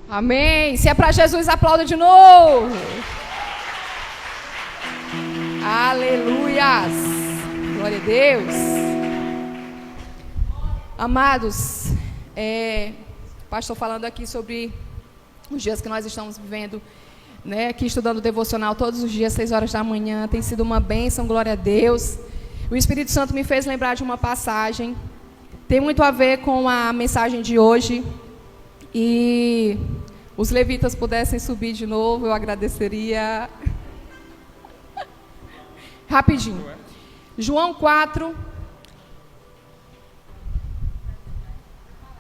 Amém. Se é para Jesus, aplauda de novo. Aleluias. Glória a Deus. Amados, pastor falando aqui sobre os dias que nós estamos vivendo, né? Aqui estudando o devocional todos os dias, 6 horas da manhã. Tem sido uma bênção, glória a Deus. O Espírito Santo me fez lembrar de uma passagem. Tem muito a ver com a mensagem de hoje. E os levitas pudessem subir de novo, eu agradeceria. Rapidinho. João 4.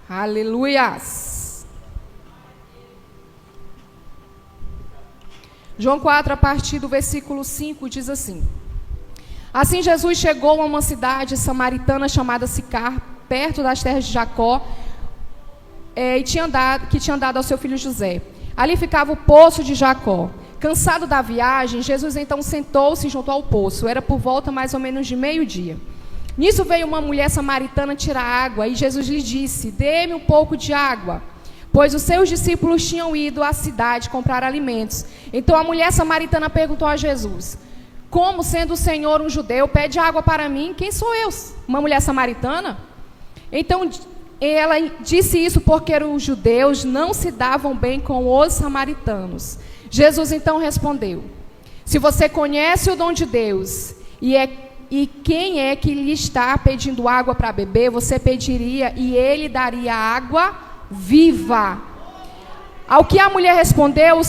Aleluias. João 4, a partir do versículo 5, diz assim: Assim Jesus chegou a uma cidade samaritana chamada Sicar, perto das terras de Jacó, que tinha dado ao seu filho José. Ali ficava o poço de Jacó. Cansado da viagem, Jesus então sentou-se junto ao poço. Era por volta mais ou menos de meio-dia. Nisso veio uma mulher samaritana tirar água, e Jesus lhe disse: Dê-me um pouco de água, pois os seus discípulos tinham ido à cidade comprar alimentos. Então a mulher samaritana perguntou a Jesus: Como, sendo o Senhor um judeu, pede água para mim? Quem sou eu? Uma mulher samaritana? Então ela disse isso porque os judeus não se davam bem com os samaritanos. Jesus então respondeu: Se você conhece o dom de Deus e quem é que lhe está pedindo água para beber, você pediria e ele daria água viva. Ao que a mulher respondeu,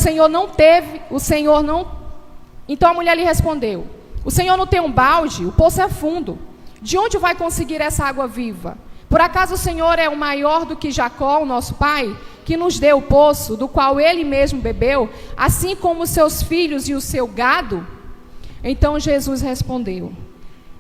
Então a mulher lhe respondeu: O Senhor não tem um balde? O poço é fundo. De onde vai conseguir essa água viva? Por acaso o Senhor é o maior do que Jacó, o nosso pai, que nos deu o poço, do qual ele mesmo bebeu, assim como os seus filhos e o seu gado? Então Jesus respondeu: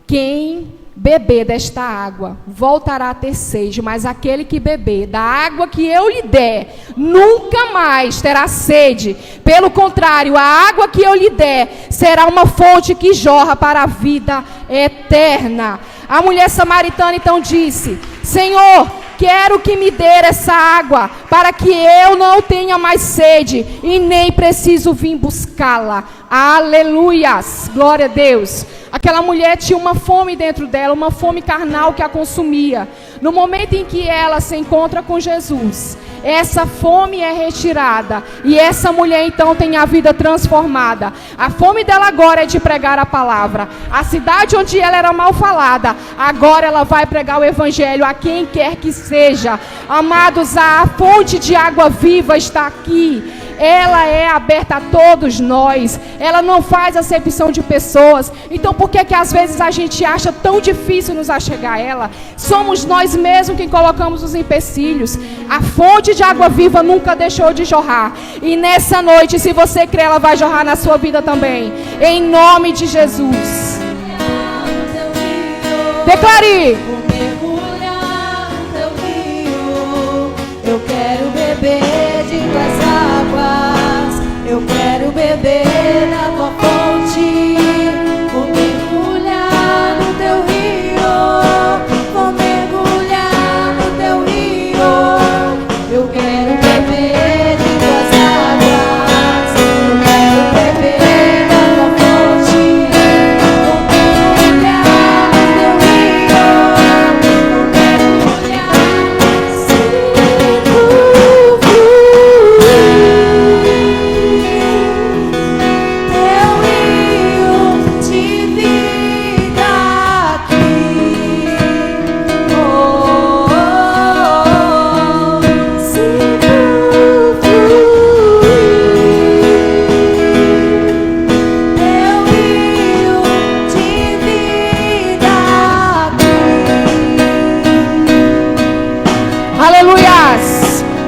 Quem beber desta água voltará a ter sede, mas aquele que beber da água que eu lhe der nunca mais terá sede. Pelo contrário, a água que eu lhe der será uma fonte que jorra para a vida eterna. A mulher samaritana então disse: Senhor, quero que me dê essa água, para que eu não tenha mais sede e nem preciso vir buscá-la. Aleluias, glória a Deus. Aquela mulher tinha uma fome dentro dela, uma fome carnal que a consumia. No momento em que ela se encontra com Jesus, essa fome é retirada e essa mulher então tem a vida transformada. A fome dela agora é de pregar a palavra. A cidade onde ela era mal falada, agora ela vai pregar o evangelho a quem quer que seja. Amados, a fonte de água viva está aqui. Ela é aberta a todos nós. Ela não faz acepção de pessoas. Então por que às vezes a gente acha tão difícil nos achegar a ela? Somos nós mesmos quem colocamos os empecilhos. A fonte de água viva nunca deixou de jorrar. E nessa noite, se você crê, ela vai jorrar na sua vida também. Em nome de Jesus. Declare. Eu quero beber de tuas águas, eu quero beber da tua fonte, vou mergulhar no teu rio, vou mergulhar no teu rio. Eu quero beber de tuas águas, eu quero beber da tua fonte, vou mergulhar no teu rio, vou mergulhar.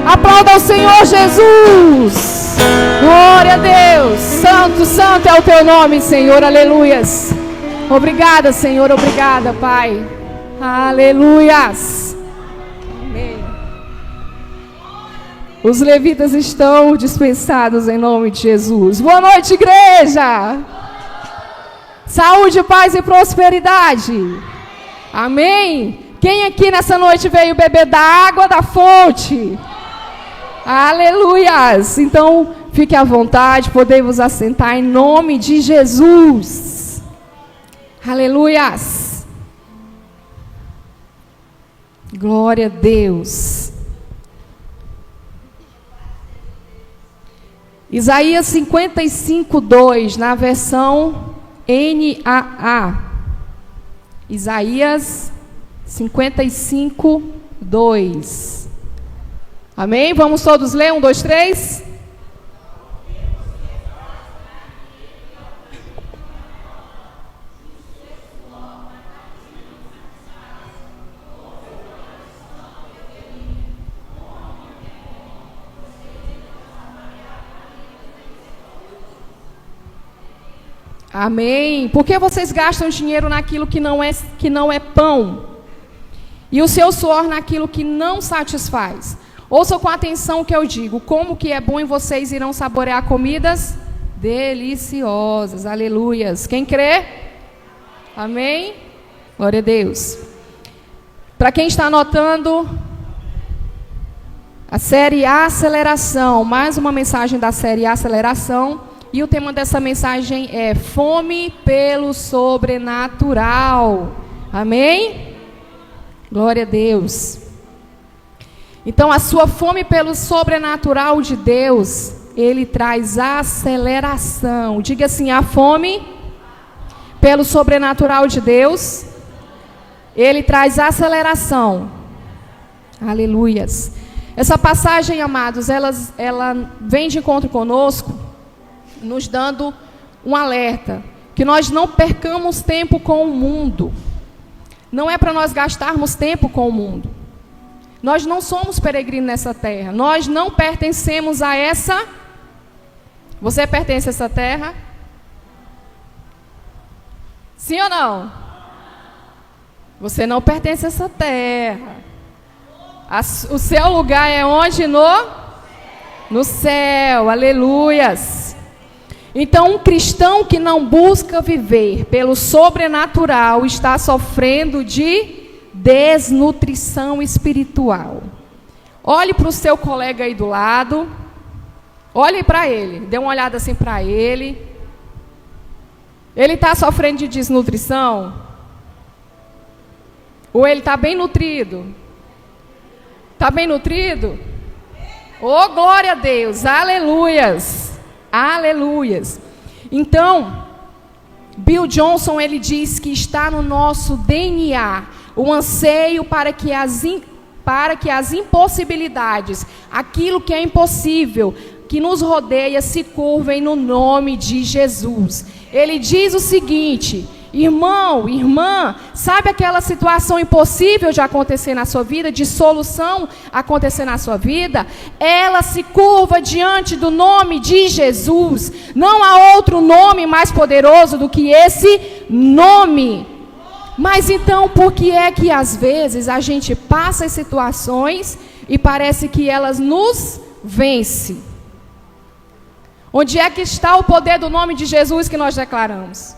Aplauda ao Senhor Jesus. Glória a Deus. Santo, santo é o teu nome, Senhor. Aleluias. Obrigada, Senhor. Obrigada, Pai. Aleluias. Amém. Os levitas estão dispensados em nome de Jesus. Boa noite, igreja. Saúde, paz e prosperidade. Amém. Quem aqui nessa noite veio beber da água da fonte? Aleluias! Então, fique à vontade, podemos assentar em nome de Jesus. Aleluias! Glória a Deus. Isaías 55:2, na versão NAA. Isaías 55:2. Amém? Vamos todos ler? 1, 2, 3. Amém. Por que vocês gastam dinheiro naquilo que não é pão? E o seu suor naquilo que não satisfaz? Ouçam com atenção o que eu digo. Como que é bom e vocês irão saborear comidas deliciosas. Aleluias. Quem crê? Amém? Glória a Deus. Para quem está anotando, a série Aceleração. Mais uma mensagem da série Aceleração. E o tema dessa mensagem é fome pelo sobrenatural. Amém? Glória a Deus. Então, a sua fome pelo sobrenatural de Deus, ele traz aceleração. Diga assim, a fome pelo sobrenatural de Deus, ele traz aceleração. Aleluias. Essa passagem, amados, ela vem de encontro conosco, nos dando um alerta, que nós não percamos tempo com o mundo. Não é para nós gastarmos tempo com o mundo. Nós não somos peregrinos nessa terra. Nós não pertencemos a essa... Você pertence a essa terra? Sim ou não? Você não pertence a essa terra. O seu lugar é onde? No céu. Aleluias. Então, um cristão que não busca viver pelo sobrenatural está sofrendo de desnutrição espiritual. Olhe para o seu colega aí do lado. Olhe para ele. Dê uma olhada assim para ele. Ele está sofrendo de desnutrição? Ou ele está bem nutrido? Está bem nutrido? Oh, glória a Deus. Aleluias. Aleluias. Então, Bill Johnson, ele diz que está no nosso DNA o anseio para que as impossibilidades, aquilo que é impossível, que nos rodeia, se curvem no nome de Jesus. Ele diz o seguinte: irmão, irmã, sabe aquela situação impossível de acontecer na sua vida, de solução acontecer na sua vida? Ela se curva diante do nome de Jesus. Não há outro nome mais poderoso do que esse nome. Mas então, por que é que às vezes a gente passa as situações e parece que elas nos vencem? Onde é que está o poder do nome de Jesus que nós declaramos?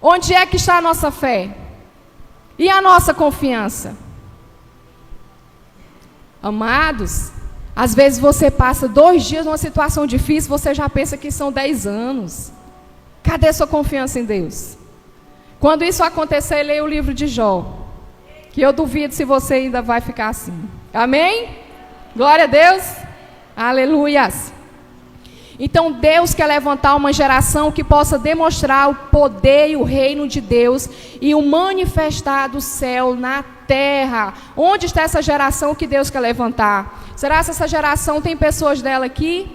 Onde é que está a nossa fé? E a nossa confiança? Amados, às vezes você passa 2 dias numa situação difícil, você já pensa que são 10 anos. Cadê sua confiança em Deus? Quando isso acontecer, leia o livro de Jó, que eu duvido se você ainda vai ficar assim. Amém? Glória a Deus. Aleluias. Então Deus quer levantar uma geração que possa demonstrar o poder e o reino de Deus e o manifestar do céu na terra. Onde está essa geração que Deus quer levantar? Será que essa geração tem pessoas dela aqui?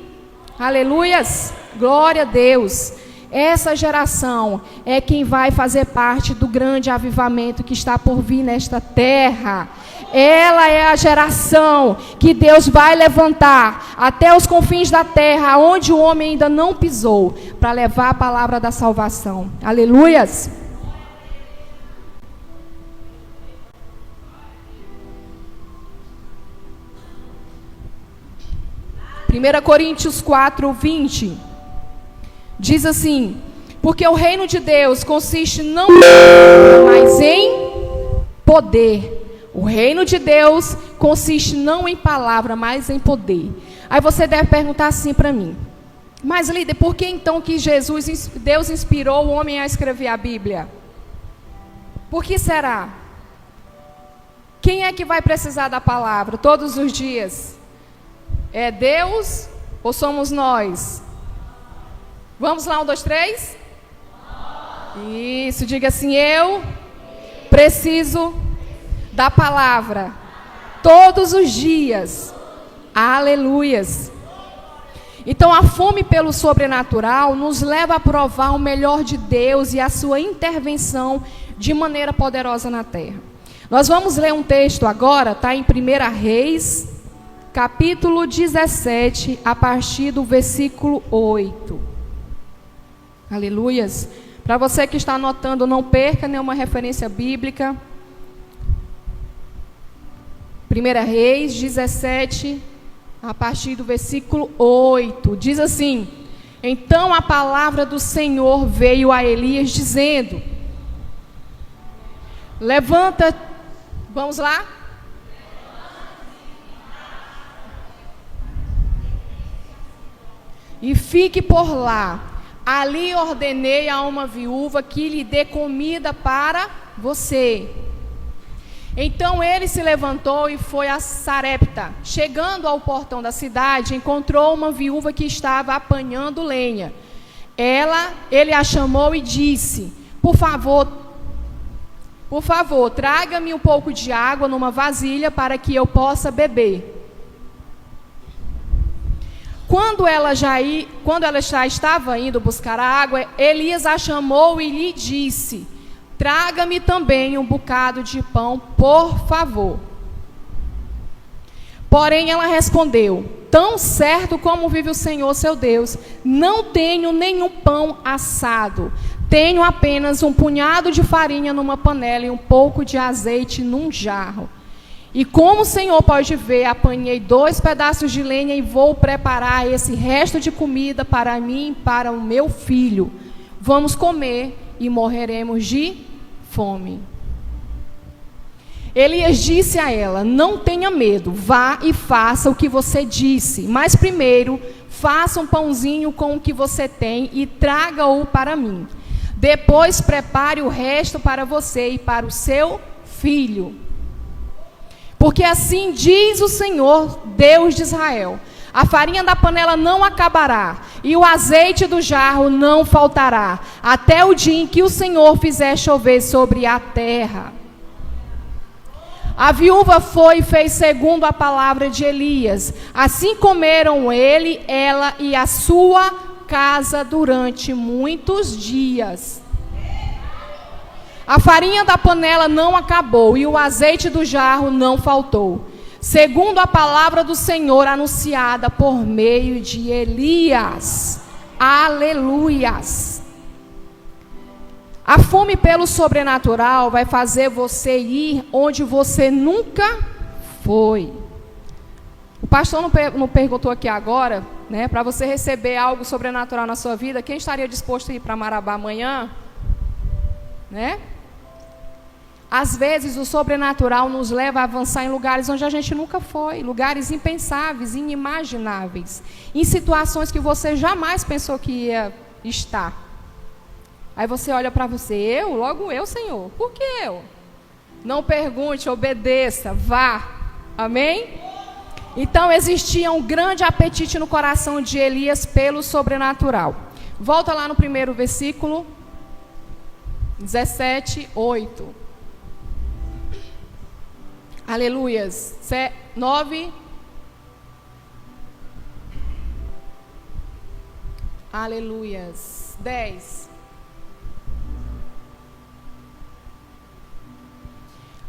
Aleluias. Glória a Deus. Essa geração é quem vai fazer parte do grande avivamento que está por vir nesta terra. Ela é a geração que Deus vai levantar até os confins da terra, onde o homem ainda não pisou, para levar a palavra da salvação. Aleluias! Primeira Coríntios 4:20 diz assim: porque o reino de Deus consiste não mas em poder. O reino de Deus consiste não em palavra, mas em poder. Aí você deve perguntar assim para mim: mas líder, por que então que Deus inspirou o homem a escrever a Bíblia? Por que será? Quem é que vai precisar da palavra todos os dias? É Deus ou somos nós? Vamos lá, 1, 2, 3? Isso, diga assim: eu preciso da palavra todos os dias. Aleluias. Então a fome pelo sobrenatural nos leva a provar o melhor de Deus e a sua intervenção de maneira poderosa na terra. Nós vamos ler um texto agora, está em 1 Reis, capítulo 17, a partir do versículo 8. Aleluias. Para você que está anotando, não perca nenhuma referência bíblica. 1 Reis 17, a partir do versículo 8. Diz assim: então a palavra do Senhor veio a Elias dizendo: levanta, vamos lá? E fique por lá. Ali ordenei a uma viúva que lhe dê comida para você. Então ele se levantou e foi a Sarepta. Chegando ao portão da cidade, encontrou uma viúva que estava apanhando lenha. Ele a chamou e disse: por favor, traga-me um pouco de água numa vasilha para que eu possa beber. Quando ela já estava indo buscar a água, Elias a chamou e lhe disse: traga-me também um bocado de pão, por favor. Porém ela respondeu: tão certo como vive o Senhor seu Deus, não tenho nenhum pão assado. Tenho apenas um punhado de farinha numa panela e um pouco de azeite num jarro. E como o Senhor pode ver, apanhei 2 pedaços de lenha e vou preparar esse resto de comida para mim e para o meu filho. Vamos comer e morreremos de fome. Elias disse a ela: não tenha medo, vá e faça o que você disse, mas primeiro faça um pãozinho com o que você tem e traga-o para mim. Depois prepare o resto para você e para o seu filho. Porque assim diz o Senhor, Deus de Israel: a farinha da panela não acabará, e o azeite do jarro não faltará, até o dia em que o Senhor fizer chover sobre a terra. A viúva foi e fez segundo a palavra de Elias. Assim comeram ele, ela e a sua casa durante muitos dias. A farinha da panela não acabou e o azeite do jarro não faltou, segundo a palavra do Senhor anunciada por meio de Elias. Aleluias. A fome pelo sobrenatural vai fazer você ir onde você nunca foi. O pastor não perguntou aqui agora, né, para você receber algo sobrenatural na sua vida, quem estaria disposto a ir para Marabá amanhã? Né? Às vezes o sobrenatural nos leva a avançar em lugares onde a gente nunca foi, lugares impensáveis, inimagináveis, em situações que você jamais pensou que ia estar. Aí você olha para você: logo eu, Senhor, por que eu? Não pergunte, obedeça, vá. Amém? Então existia um grande apetite no coração de Elias pelo sobrenatural. Volta lá no primeiro versículo, 17, 8. Aleluias. 9. Aleluias. 10.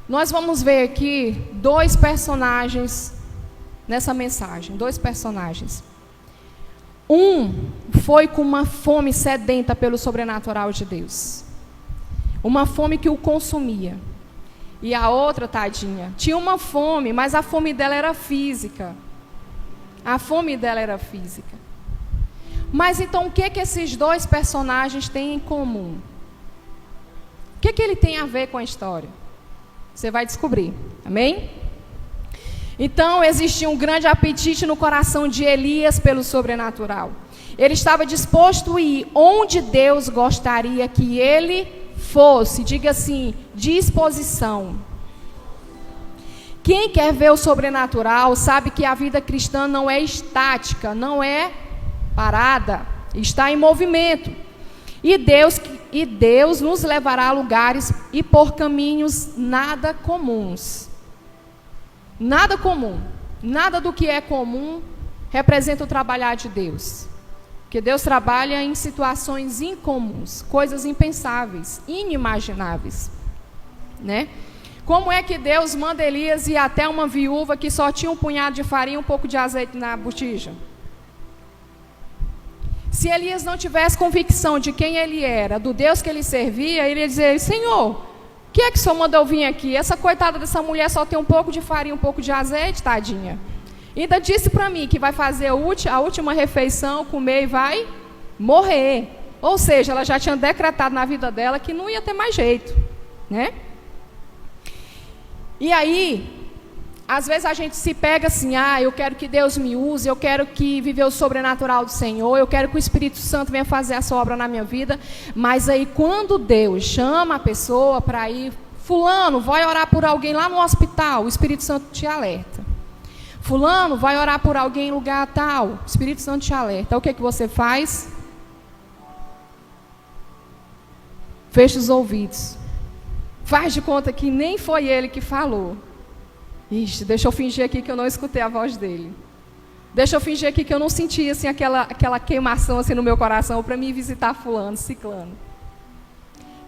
Nós vamos ver aqui 2 personagens nessa mensagem. 2 personagens. Um foi com uma fome sedenta pelo sobrenatural de Deus. Uma fome que o consumia. E a outra, tadinha, tinha uma fome, mas a fome dela era física. A fome dela era física. Mas então, o que esses 2 personagens têm em comum? O que ele tem a ver com a história? Você vai descobrir. Amém? Então, existia um grande apetite no coração de Elias pelo sobrenatural. Ele estava disposto a ir onde Deus gostaria que ele fosse. Diga assim, disposição. Quem quer ver o sobrenatural sabe que a vida cristã não é estática, não é parada, está em movimento. E Deus nos levará a lugares e por caminhos nada comuns. Nada comum, nada do que é comum representa o trabalhar de Deus. Porque Deus trabalha em situações incomuns, coisas impensáveis, inimagináveis, né? Como é que Deus manda Elias ir até uma viúva que só tinha um punhado de farinha e um pouco de azeite na botija? Se Elias não tivesse convicção de quem ele era, do Deus que ele servia, ele ia dizer, Senhor, o que é que o Senhor mandou vir aqui? Essa coitada dessa mulher só tem um pouco de farinha, um pouco de azeite, tadinha. Ainda disse para mim que vai fazer a última refeição, comer e vai morrer. Ou seja, ela já tinha decretado na vida dela que não ia ter mais jeito, né? E aí, às vezes a gente se pega assim, eu quero que Deus me use, eu quero que viver o sobrenatural do Senhor, eu quero que o Espírito Santo venha fazer essa obra na minha vida, mas aí quando Deus chama a pessoa para ir, fulano, vai orar por alguém lá no hospital, o Espírito Santo te alerta. Fulano, vai orar por alguém em lugar tal, o Espírito Santo te alerta. O que você faz? Fecha os ouvidos. Faz de conta que nem foi ele que falou. Ixi, deixa eu fingir aqui que eu não escutei a voz dele. Deixa eu fingir aqui que eu não senti assim, aquela queimação assim, no meu coração para me visitar fulano, ciclano.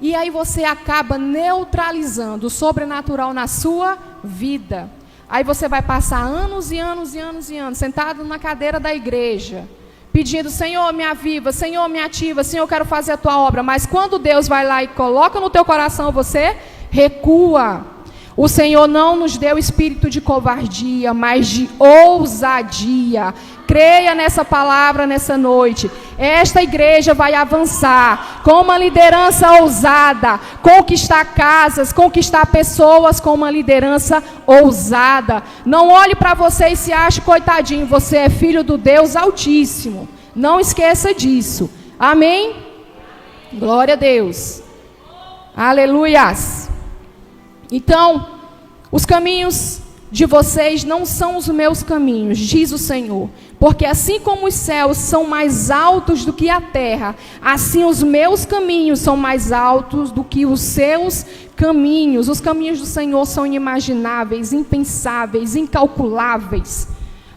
E aí você acaba neutralizando o sobrenatural na sua vida. Aí você vai passar anos e anos e anos e anos, sentado na cadeira da igreja, pedindo, Senhor, me aviva, Senhor, me ativa, Senhor, eu quero fazer a tua obra. Mas quando Deus vai lá e coloca no teu coração, você recua. O Senhor não nos deu espírito de covardia, mas de ousadia. Creia nessa palavra nessa noite. Esta igreja vai avançar com uma liderança ousada, conquistar casas, conquistar pessoas com uma liderança ousada. Não olhe para você e se ache coitadinho, você é filho do Deus Altíssimo. Não esqueça disso. Amém? Glória a Deus. Aleluias. Então, os caminhos de vocês não são os meus caminhos, diz o Senhor. Porque assim como os céus são mais altos do que a terra, assim os meus caminhos são mais altos do que os seus caminhos. Os caminhos do Senhor são inimagináveis, impensáveis, incalculáveis.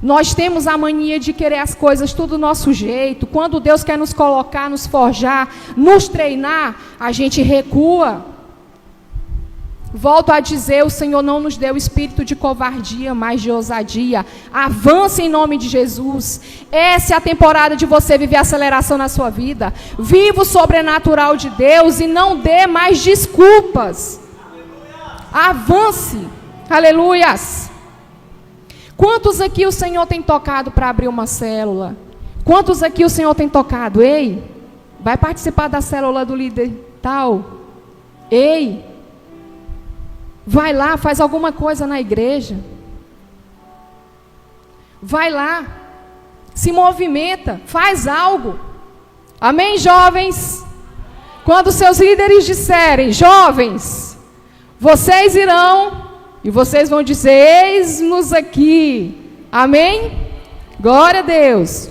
Nós temos a mania de querer as coisas tudo do nosso jeito. Quando Deus quer nos colocar, nos forjar, nos treinar, a gente recua. Volto a dizer, o Senhor não nos deu espírito de covardia, mas de ousadia. Avance em nome de Jesus. Essa é a temporada de você viver aceleração na sua vida. Viva o sobrenatural de Deus e não dê mais desculpas. Avance. Aleluias. Quantos aqui o Senhor tem tocado para abrir uma célula? Quantos aqui o Senhor tem tocado? Ei, vai participar da célula do líder tal? Ei, vai lá, faz alguma coisa na igreja. Vai lá, se movimenta, faz algo. Amém, jovens? Quando seus líderes disserem, jovens, vocês irão, e vocês vão dizer, eis-nos aqui. Amém? Glória a Deus.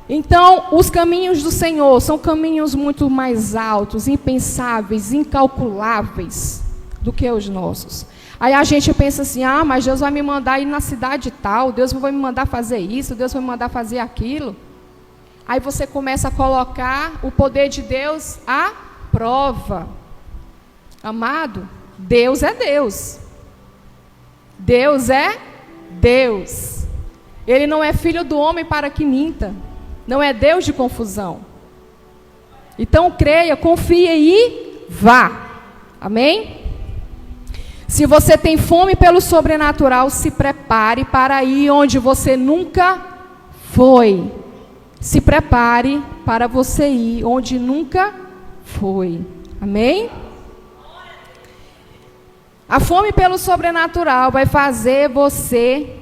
Então, os caminhos do Senhor são caminhos muito mais altos, impensáveis, incalculáveis do que os nossos. Aí a gente pensa assim, mas Deus vai me mandar ir na cidade tal, Deus vai me mandar fazer isso, Deus vai me mandar fazer aquilo. Aí você começa a colocar o poder de Deus à prova. Amado, Deus é Deus. Deus é Deus. Ele não é filho do homem para que minta. Não é Deus de confusão. Então creia, confie e vá. Amém? Se você tem fome pelo sobrenatural, se prepare para ir onde você nunca foi. Se prepare para você ir onde nunca foi. Amém? A fome pelo sobrenatural vai fazer você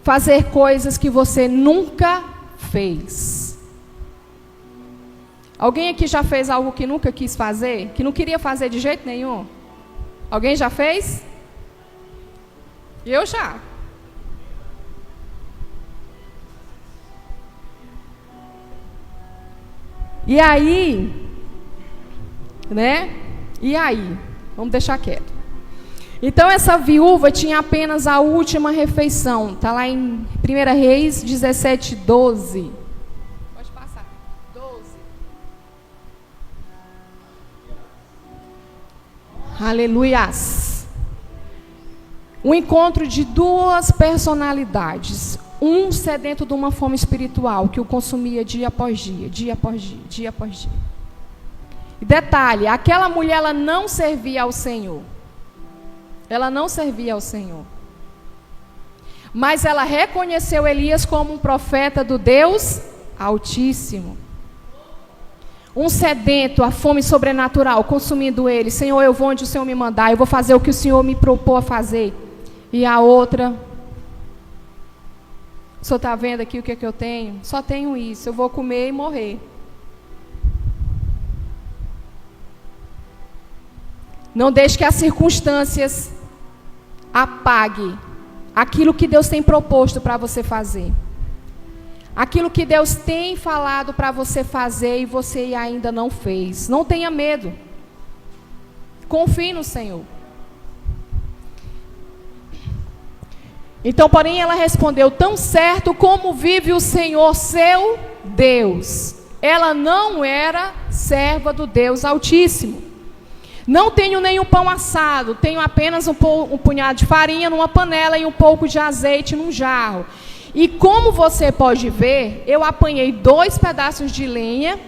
fazer coisas que você nunca fez. Alguém aqui já fez algo que nunca quis fazer? Que não queria fazer de jeito nenhum? Alguém já fez? Eu já. E aí, né? E aí? Vamos deixar quieto. Então essa viúva tinha apenas a última refeição. Está lá em 1 Reis 17, 12. Pode passar. 12. Aleluias. Um encontro de duas personalidades. Um sedento de uma fome espiritual que o consumia dia após dia, dia após dia, dia após dia. E detalhe, aquela mulher ela não servia ao Senhor. Ela não servia ao Senhor. Mas ela reconheceu Elias como um profeta do Deus Altíssimo. Um sedento, a fome sobrenatural, consumindo ele. Senhor, eu vou onde o Senhor me mandar. Eu vou fazer o que o Senhor me propôs a fazer. E a outra... O senhor está vendo aqui o que é que eu tenho? Só tenho isso. Eu vou comer e morrer. Não deixe que as circunstâncias apague aquilo que Deus tem proposto para você fazer. Aquilo que Deus tem falado para você fazer e você ainda não fez. Não tenha medo. Confie no Senhor. Então, porém, ela respondeu: tão certo como vive o Senhor, seu Deus. Ela não era serva do Deus Altíssimo. Não tenho nenhum pão assado, tenho apenas um punhado de farinha numa panela e um pouco de azeite num jarro. E como você pode ver, eu apanhei 2 pedaços de lenha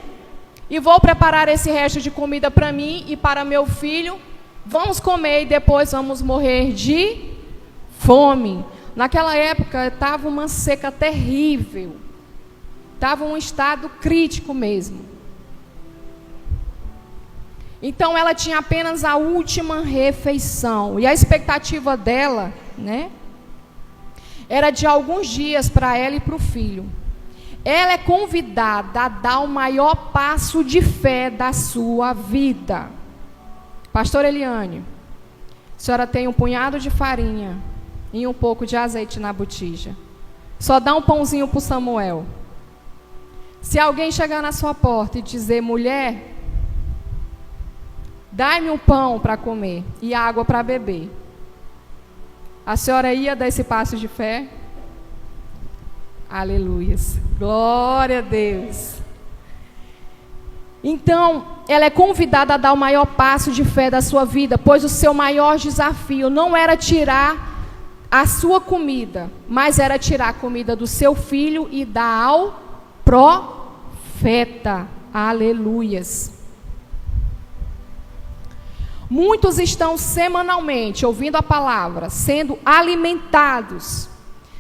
e vou preparar esse resto de comida para mim e para meu filho. Vamos comer e depois vamos morrer de fome. Naquela época estava uma seca terrível. Estava um estado crítico mesmo. Então ela tinha apenas a última refeição. E a expectativa dela, né, era de alguns dias para ela e para o filho. Ela é convidada a dar o maior passo de fé da sua vida. Pastor Eliane, a senhora tem um punhado de farinha e um pouco de azeite na botija. Só dá um pãozinho para o Samuel. Se alguém chegar na sua porta e dizer: mulher, dai-me um pão para comer e água para beber, a senhora ia dar esse passo de fé? Aleluias. Glória a Deus. Então, ela é convidada a dar o maior passo de fé da sua vida, pois o seu maior desafio não era tirar a sua comida, mas era tirar a comida do seu filho e dar ao profeta. Aleluias. Muitos estão semanalmente ouvindo a palavra, sendo alimentados,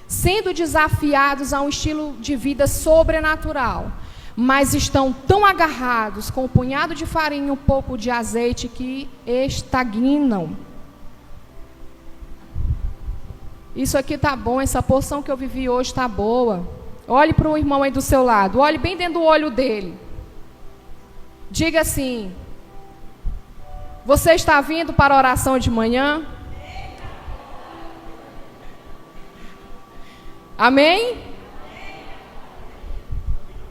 sendo desafiados a um estilo de vida sobrenatural, mas estão tão agarrados com um punhado de farinha e um pouco de azeite que estagnam. Isso aqui está bom, essa porção que eu vivi hoje está boa. Olhe para o irmão aí do seu lado, olhe bem dentro do olho dele. Diga assim: você está vindo para a oração de manhã? Amém?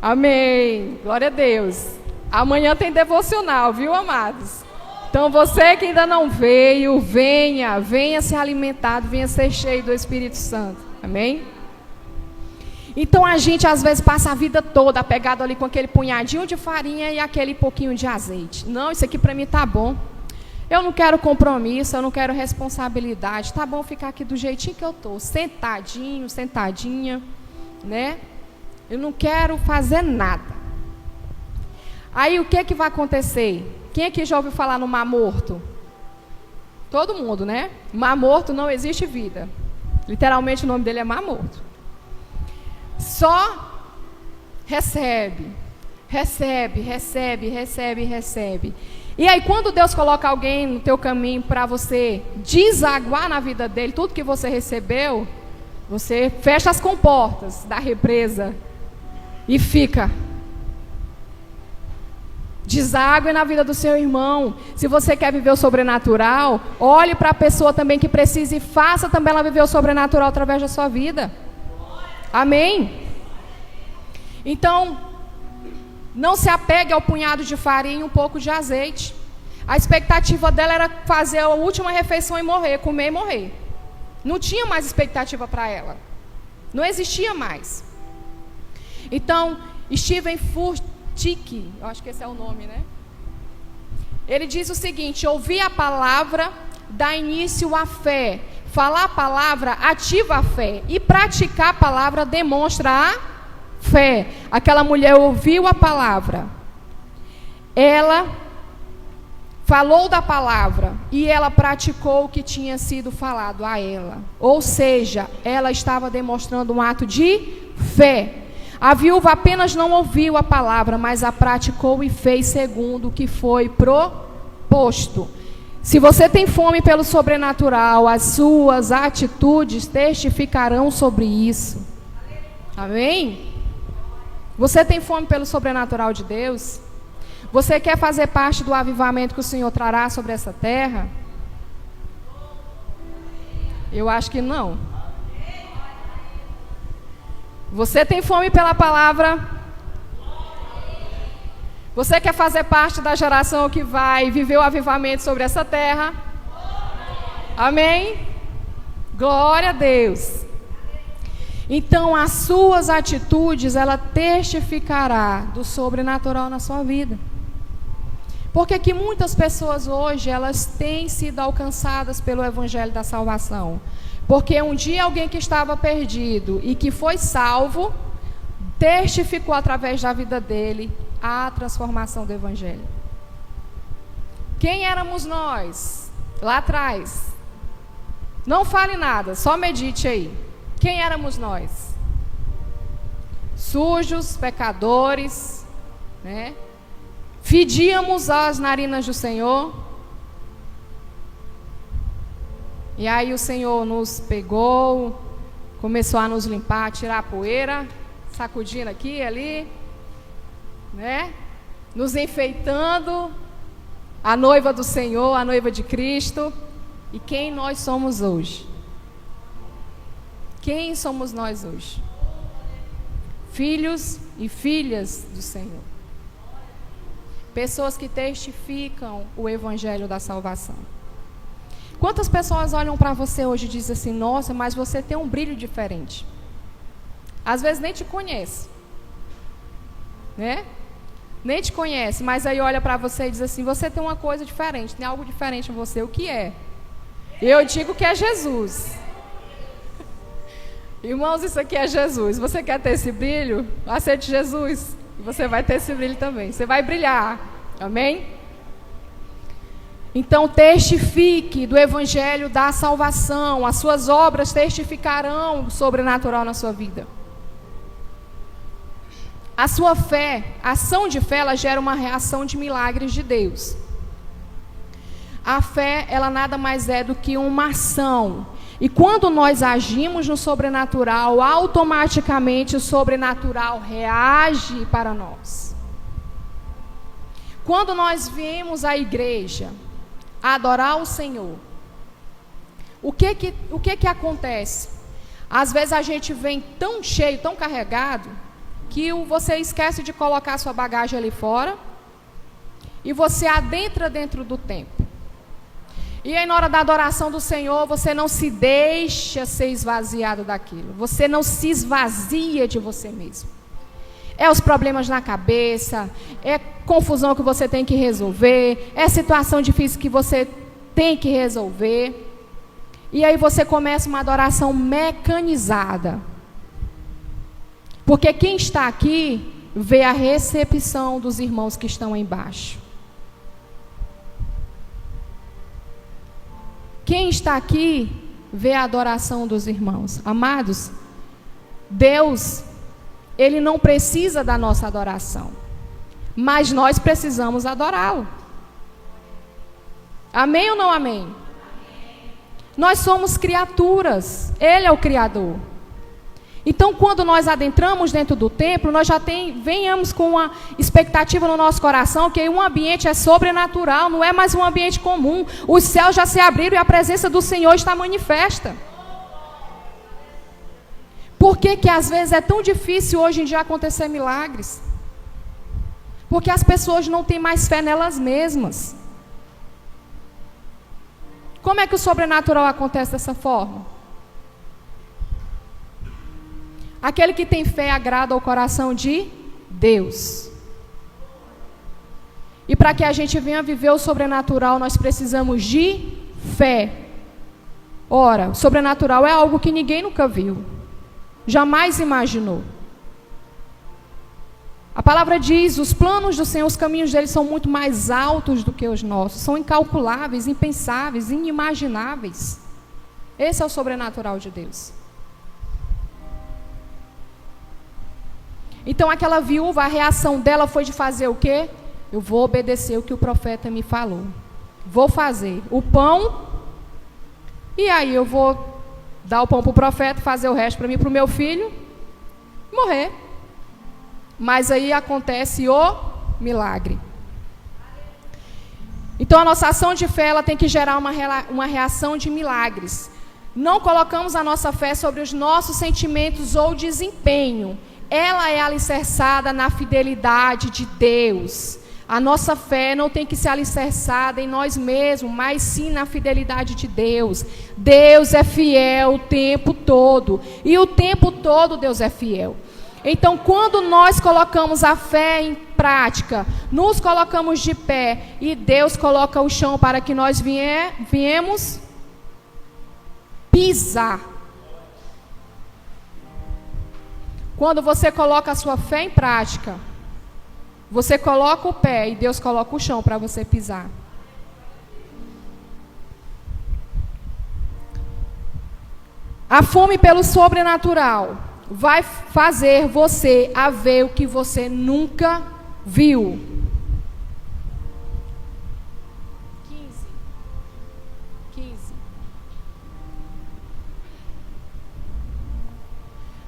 Amém. Glória a Deus. Amanhã tem devocional, viu, amados? Então você que ainda não veio, venha ser alimentado, venha ser cheio do Espírito Santo. Amém? Então a gente às vezes passa a vida toda apegado ali com aquele punhadinho de farinha e aquele pouquinho de azeite. Não, isso aqui para mim tá bom. Eu não quero compromisso, eu não quero responsabilidade. Tá bom ficar aqui do jeitinho que eu tô, sentadinho, sentadinha, né? Eu não quero fazer nada. Aí o que vai acontecer? Quem aqui já ouviu falar no mar morto? Todo mundo, né? Mar morto não existe vida. Literalmente o nome dele é mar morto. Só recebe. E aí, quando Deus coloca alguém no teu caminho para você desaguar na vida dele, tudo que você recebeu, você fecha as comportas da represa e fica. Deságue na vida do seu irmão. Se você quer viver o sobrenatural, olhe para a pessoa também que precisa e faça também ela viver o sobrenatural através da sua vida. Amém? Então, não se apegue ao punhado de farinha e um pouco de azeite. A expectativa dela era fazer a última refeição e morrer, comer e morrer. Não tinha mais expectativa para ela. Não existia mais. Então, Steven Furtick, eu acho que esse é o nome, né? Ele diz o seguinte: ouvir a palavra dá início à fé. Falar a palavra ativa a fé. E praticar a palavra demonstra a fé. Aquela mulher ouviu a palavra. Ela falou da palavra e ela praticou o que tinha sido falado a ela. Ou seja, ela estava demonstrando um ato de fé. A viúva apenas não ouviu a palavra, mas a praticou e fez segundo o que foi proposto. Se você tem fome pelo sobrenatural, as suas atitudes testificarão sobre isso. Amém? Você tem fome pelo sobrenatural de Deus? Você quer fazer parte do avivamento que o Senhor trará sobre essa terra? Eu acho que não. Você tem fome pela palavra? Você quer fazer parte da geração que vai viver o avivamento sobre essa terra? Amém? Glória a Deus. Então, as suas atitudes, ela testificará do sobrenatural na sua vida. Porque que muitas pessoas hoje, elas têm sido alcançadas pelo evangelho da salvação. Porque um dia alguém que estava perdido e que foi salvo, testificou através da vida dele a transformação do evangelho. Quem éramos nós lá atrás? Não fale nada, só medite aí. Quem éramos nós? Sujos, pecadores, né? Fedíamos as narinas do Senhor. E aí o Senhor nos pegou, começou a nos limpar, tirar a poeira, sacudindo aqui e ali, né? Nos enfeitando, a noiva do Senhor, a noiva de Cristo. E quem nós somos hoje? Quem somos nós hoje? Filhos e filhas do Senhor. Pessoas que testificam o evangelho da salvação. Quantas pessoas olham para você hoje e dizem assim: nossa, mas você tem um brilho diferente. Às vezes nem te conhece, né? Nem te conhece, mas aí olha para você e diz assim: você tem uma coisa diferente, tem algo diferente em você. O que é? Eu digo que é Jesus. Irmãos, isso aqui é Jesus. Você quer ter esse brilho? Aceite Jesus e você vai ter esse brilho também. Você vai brilhar. Amém? Então testifique do evangelho da salvação. As suas obras testificarão do sobrenatural na sua vida. A sua fé, a ação de fé, ela gera uma reação de milagres de Deus. A fé, ela nada mais é do que uma ação. E quando nós agimos no sobrenatural, automaticamente o sobrenatural reage para nós. Quando nós viemos à igreja a adorar o Senhor, o que acontece? Às vezes a gente vem tão cheio, tão carregado, que você esquece de colocar a sua bagagem ali fora e você adentra dentro do templo. E aí na hora da adoração do Senhor, você não se deixa ser esvaziado daquilo. Você não se esvazia de você mesmo. É os problemas na cabeça, é confusão que você tem que resolver, é situação difícil que você tem que resolver. E aí você começa uma adoração mecanizada. Porque quem está aqui vê a recepção dos irmãos que estão embaixo. Quem está aqui vê a adoração dos irmãos. Amados, Deus, Ele não precisa da nossa adoração, mas nós precisamos adorá-lo. Amém ou não amém? Nós somos criaturas, Ele é o Criador. Então, quando nós adentramos dentro do templo, nós já venhamos com uma expectativa no nosso coração que um ambiente é sobrenatural, não é mais um ambiente comum. Os céus já se abriram e a presença do Senhor está manifesta. Por que que às vezes é tão difícil hoje em dia acontecer milagres? Porque as pessoas não têm mais fé nelas mesmas. Como é que o sobrenatural acontece dessa forma? Aquele que tem fé agrada ao coração de Deus. E para que a gente venha viver o sobrenatural, nós precisamos de fé. Ora, o sobrenatural é algo que ninguém nunca viu, jamais imaginou. A palavra diz, os planos do Senhor, os caminhos dele são muito mais altos do que os nossos, são incalculáveis, impensáveis, inimagináveis. Esse é o sobrenatural de Deus. Então aquela viúva, a reação dela foi de fazer o quê? Eu vou obedecer o que o profeta me falou. Vou fazer o pão, e aí eu vou dar o pão para o profeta, fazer o resto para mim, para o meu filho, morrer. Mas aí acontece o milagre. Então a nossa ação de fé, ela tem que gerar uma reação de milagres. Não colocamos a nossa fé sobre os nossos sentimentos ou desempenho. Ela é alicerçada na fidelidade de Deus. A nossa fé não tem que ser alicerçada em nós mesmos, mas sim na fidelidade de Deus. Deus é fiel o tempo todo. E o tempo todo Deus é fiel. Então, quando nós colocamos a fé em prática, nos colocamos de pé e Deus coloca o chão para que nós viemos pisar. Quando você coloca a sua fé em prática, você coloca o pé e Deus coloca o chão para você pisar. A fome pelo sobrenatural vai fazer você a ver o que você nunca viu. 15.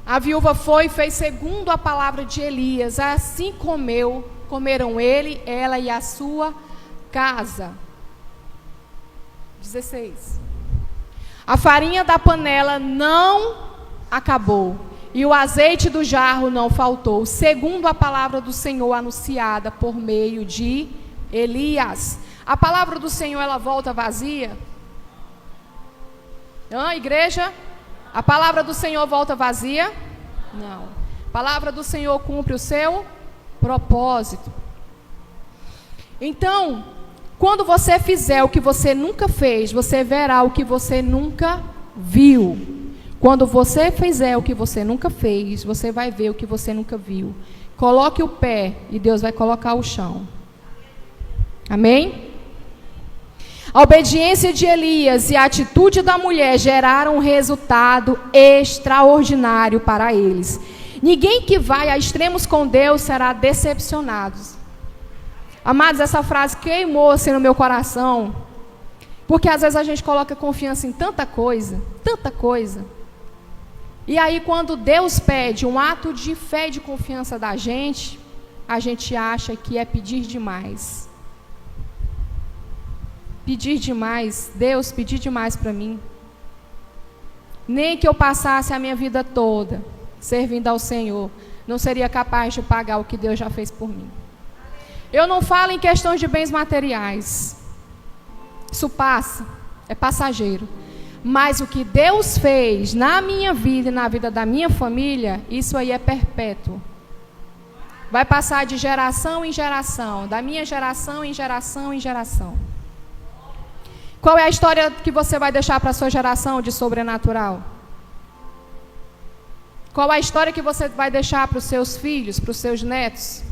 A viúva foi e fez segundo a palavra de Elias. Assim comeram ele, ela e a sua casa. 16. A farinha da panela não acabou. E o azeite do jarro não faltou, segundo a palavra do Senhor anunciada por meio de Elias. A palavra do Senhor, ela volta vazia? Igreja? A palavra do Senhor volta vazia? Não. A palavra do Senhor cumpre o seu propósito. Então, quando você fizer o que você nunca fez, você verá o que você nunca viu. Quando você fizer o que você nunca fez, você vai ver o que você nunca viu. Coloque o pé e Deus vai colocar o chão. Amém? A obediência de Elias e a atitude da mulher geraram um resultado extraordinário para eles. Ninguém que vai a extremos com Deus será decepcionado. Amados, essa frase queimou assim no meu coração, porque às vezes a gente coloca confiança em tanta coisa. E aí quando Deus pede um ato de fé e de confiança da gente, a gente acha que é pedir demais. Pedir demais, Deus, pedir demais para mim. Nem que eu passasse a minha vida toda servindo ao Senhor, não seria capaz de pagar o que Deus já fez por mim. Eu não falo em questões de bens materiais. Isso passa, é passageiro. Mas o que Deus fez na minha vida e na vida da minha família, isso aí é perpétuo. Vai passar de geração em geração, da minha geração em geração em geração. Qual é a história que você vai deixar para a sua geração de sobrenatural? Qual é a história que você vai deixar para os seus filhos, para os seus netos,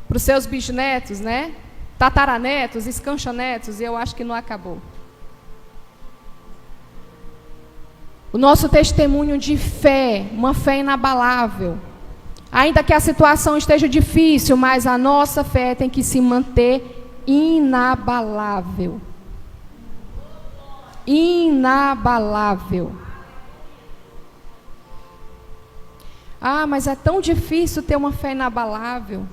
para os seus bisnetos, né? Tataranetos, escanchanetos, e eu acho que não acabou. O nosso testemunho de fé, uma fé inabalável. Ainda que a situação esteja difícil, mas a nossa fé tem que se manter inabalável. inabalável. Ah, mas é tão difícil ter uma fé inabalável.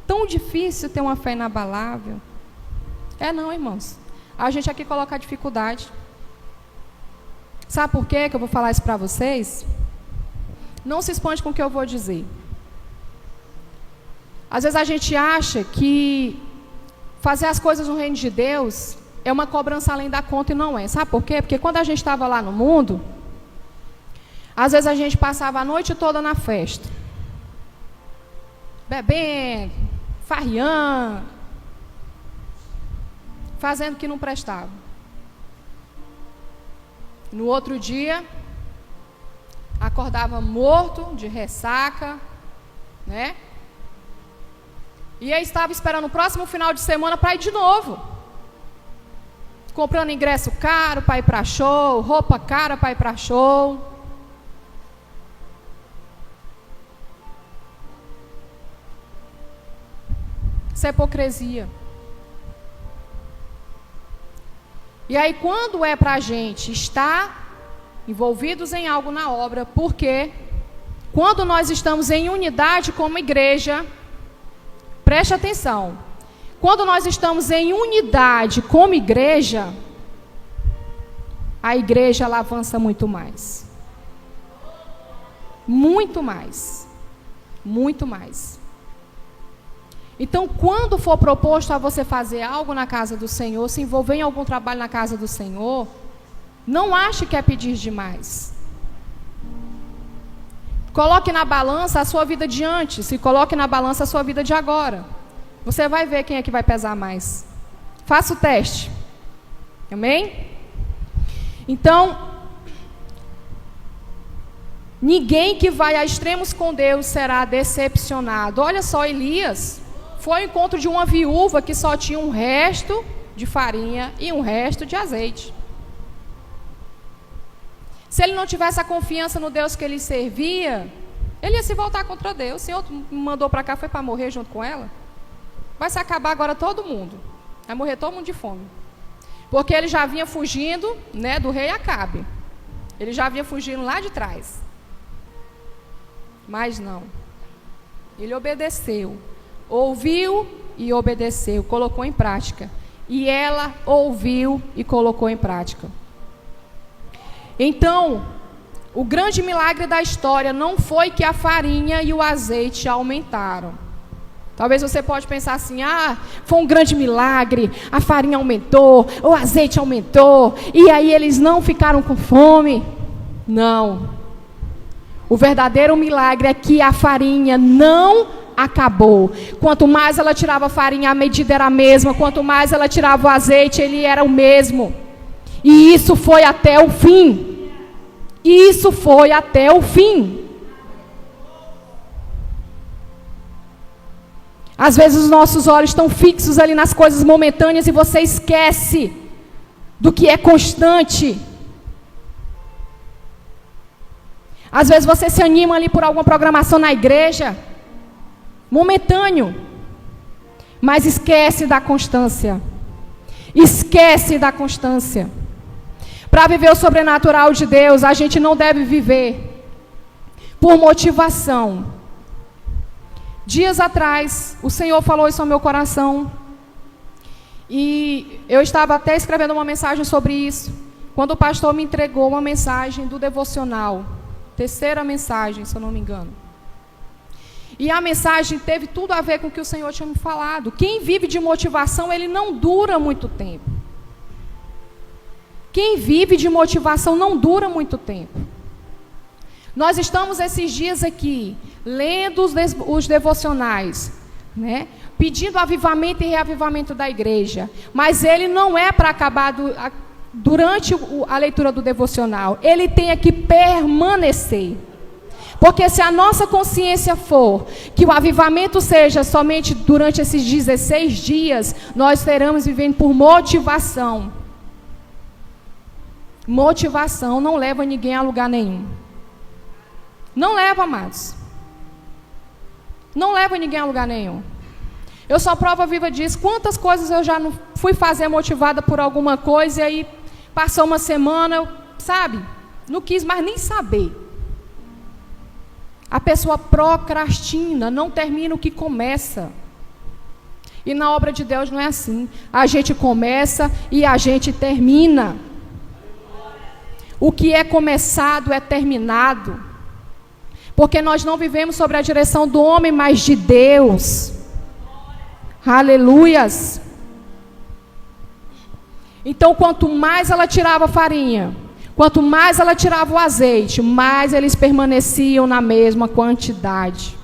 Tão difícil ter uma fé inabalável. É não, irmãos. A gente aqui coloca a dificuldade. Sabe por quê que eu vou falar isso para vocês? Não se espante com o que eu vou dizer. Às vezes a gente acha que fazer as coisas no reino de Deus é uma cobrança além da conta e não é. Sabe por quê? Porque quando a gente estava lá no mundo, às vezes a gente passava a noite toda na festa. Bebendo, farriando, fazendo o que não prestava. No outro dia, acordava morto, de ressaca, né? E aí estava esperando o próximo final de semana para ir de novo. Comprando ingresso caro para ir para show, roupa cara para ir para show. Isso é hipocrisia. E aí, quando é para a gente estar envolvidos em algo na obra, porque quando nós estamos em unidade como igreja, preste atenção, quando nós estamos em unidade como igreja, a igreja ela avança muito mais. Muito mais. Muito mais. Então, quando for proposto a você fazer algo na casa do Senhor, se envolver em algum trabalho na casa do Senhor, não ache que é pedir demais. Coloque na balança a sua vida de antes, se coloque na balança a sua vida de agora. Você vai ver quem é que vai pesar mais. Faça o teste. Amém? Então, ninguém que vai a extremos com Deus será decepcionado. Olha só, Elias foi ao encontro de uma viúva que só tinha um resto de farinha e um resto de azeite. Se ele não tivesse a confiança no Deus que ele servia, ele ia se voltar contra Deus. O Senhor me mandou para cá, foi para morrer junto com ela? Vai se acabar agora todo mundo. Vai morrer todo mundo de fome. Porque ele já vinha fugindo, né, do rei Acabe. Ele já vinha fugindo lá de trás. Mas não. Ele obedeceu. Ouviu e obedeceu. Colocou em prática. E ela ouviu e colocou em prática. Então, o grande milagre da história não foi que a farinha e o azeite aumentaram. Talvez você pode pensar assim, foi um grande milagre, a farinha aumentou, o azeite aumentou, e aí eles não ficaram com fome. Não. O verdadeiro milagre é que a farinha não acabou. Quanto mais ela tirava a farinha, a medida era a mesma. Quanto mais ela tirava o azeite, ele era o mesmo. E isso foi até o fim. Isso foi até o fim. Às vezes os nossos olhos estão fixos ali nas coisas momentâneas e você esquece do que é constante. Às vezes você se anima ali por alguma programação na igreja, momentâneo, mas esquece da constância. Esquece da constância. Para viver o sobrenatural de Deus, a gente não deve viver por motivação. Dias atrás, o Senhor falou isso ao meu coração. E eu estava até escrevendo uma mensagem sobre isso, quando o pastor me entregou uma mensagem do devocional. Terceira mensagem, se eu não me engano. E a mensagem teve tudo a ver com o que o Senhor tinha me falado. Quem vive de motivação, ele não dura muito tempo. Quem vive de motivação não dura muito tempo. Nós estamos esses dias aqui, lendo os devocionais, né? Pedindo avivamento e reavivamento da igreja. Mas ele não é para acabar durante a leitura do devocional. Ele tem que permanecer. Porque se a nossa consciência for que o avivamento seja somente durante esses 16 dias, nós estaremos vivendo por motivação. Motivação não leva ninguém a lugar nenhum. Não leva, amados. Não leva ninguém a lugar nenhum. Eu sou prova viva disso. Quantas coisas eu já não fui fazer motivada por alguma coisa e aí Passou uma semana, eu, sabe, não quis mais nem saber. A pessoa procrastina, não termina o que começa. E na obra de Deus não é assim. A gente começa e a gente termina. O que é começado é terminado. Porque nós não vivemos sobre a direção do homem, mas de Deus. Aleluias. Então, quanto mais ela tirava a farinha, quanto mais ela tirava o azeite, mais eles permaneciam na mesma quantidade.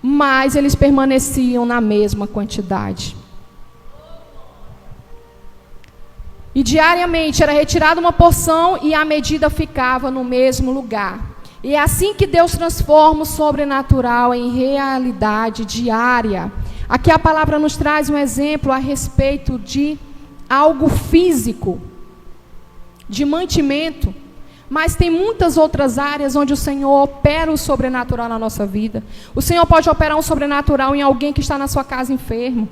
Mais eles permaneciam na mesma quantidade. E diariamente era retirada uma porção e a medida ficava no mesmo lugar. E é assim que Deus transforma o sobrenatural em realidade diária. Aqui a palavra nos traz um exemplo a respeito de algo físico, de mantimento, mas tem muitas outras áreas onde o Senhor opera o sobrenatural na nossa vida. O Senhor pode operar um sobrenatural em alguém que está na sua casa enfermo,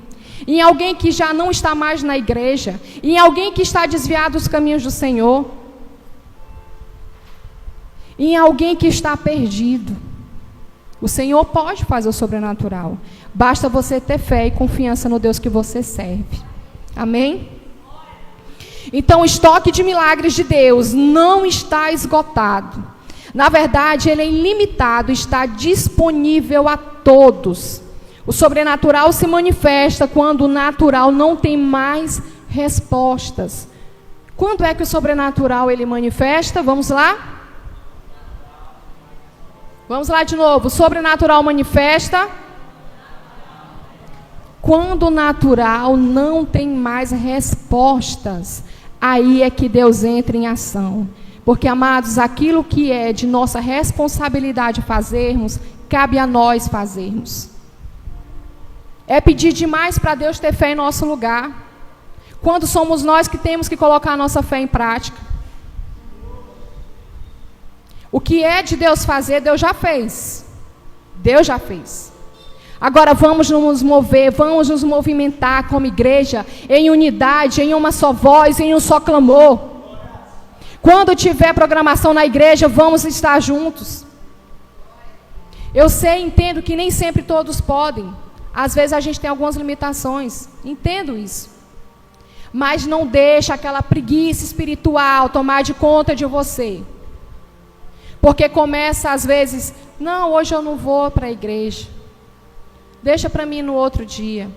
em alguém que já não está mais na igreja, em alguém que está desviado dos caminhos do Senhor, em alguém que está perdido. O Senhor pode fazer o sobrenatural. Basta você ter fé e confiança no Deus que você serve. Amém? Então, o estoque de milagres de Deus não está esgotado. Na verdade, ele é ilimitado, está disponível a todos. O sobrenatural se manifesta quando o natural não tem mais respostas. Quando é que o sobrenatural ele manifesta? Vamos lá? Vamos lá de novo. O sobrenatural manifesta quando o natural não tem mais respostas. Aí é que Deus entra em ação. Porque, amados, aquilo que é de nossa responsabilidade fazermos, cabe a nós fazermos. É pedir demais para Deus ter fé em nosso lugar. Quando somos nós que temos que colocar a nossa fé em prática. O que é de Deus fazer, Deus já fez. Deus já fez. Agora vamos nos mover, vamos nos movimentar como igreja, em unidade, em uma só voz, em um só clamor. Quando tiver programação na igreja, vamos estar juntos. Eu sei, entendo que nem sempre todos podem. Às vezes a gente tem algumas limitações, entendo isso. Mas não deixa aquela preguiça espiritual tomar de conta de você. Porque começa às vezes, não, hoje eu não vou para a igreja. Deixa para mim no outro dia.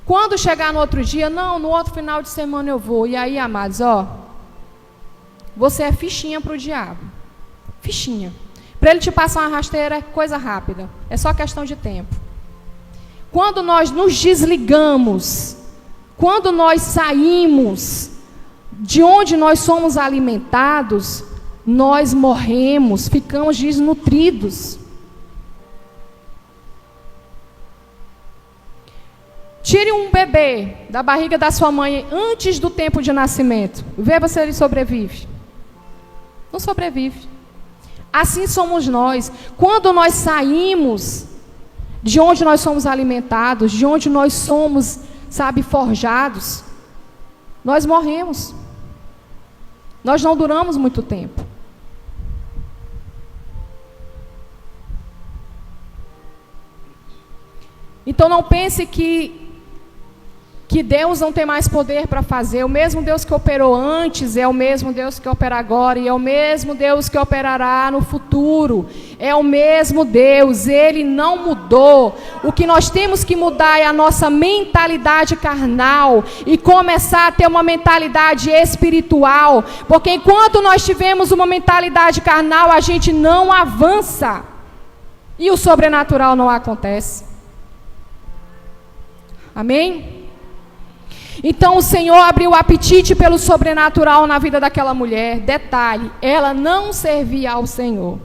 Quando chegar no outro dia, não, no outro final de semana eu vou. E aí, amados, você é fichinha para o diabo. Fichinha. Para ele te passar uma rasteira é coisa rápida. É só questão de tempo. Quando nós nos desligamos, quando nós saímos de onde nós somos alimentados, nós morremos, ficamos desnutridos. Tire um bebê da barriga da sua mãe antes do tempo de nascimento. Vê se ele sobrevive. Não sobrevive. Assim somos nós. Quando nós saímos de onde nós somos alimentados, de onde nós somos, forjados, nós morremos. Nós não duramos muito tempo. Então não pense que Deus não tem mais poder para fazer. O mesmo Deus que operou antes é o mesmo Deus que opera agora, e é o mesmo Deus que operará no futuro. É o mesmo Deus, Ele não mudou. O que nós temos que mudar é a nossa mentalidade carnal e começar a ter uma mentalidade espiritual, porque enquanto nós tivermos uma mentalidade carnal, a gente não avança e o sobrenatural não acontece. Amém? Então o Senhor abriu o apetite pelo sobrenatural na vida daquela mulher. Detalhe, ela não servia ao Senhor.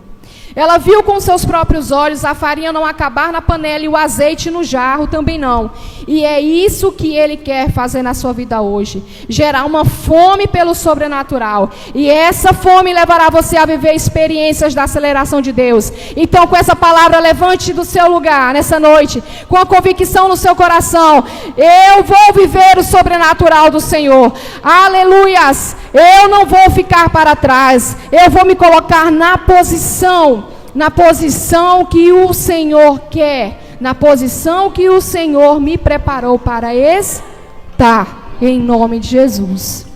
Ela viu com seus próprios olhos a farinha não acabar na panela e o azeite no jarro também não. E é isso que Ele quer fazer na sua vida hoje. Gerar uma fome pelo sobrenatural. E essa fome levará você a viver experiências da aceleração de Deus. Então, com essa palavra, levante do seu lugar nessa noite, com a convicção no seu coração: eu vou viver o sobrenatural do Senhor. Aleluias! Eu não vou ficar para trás. Eu vou me colocar na posição que o Senhor quer, na posição que o Senhor me preparou para estar, em nome de Jesus.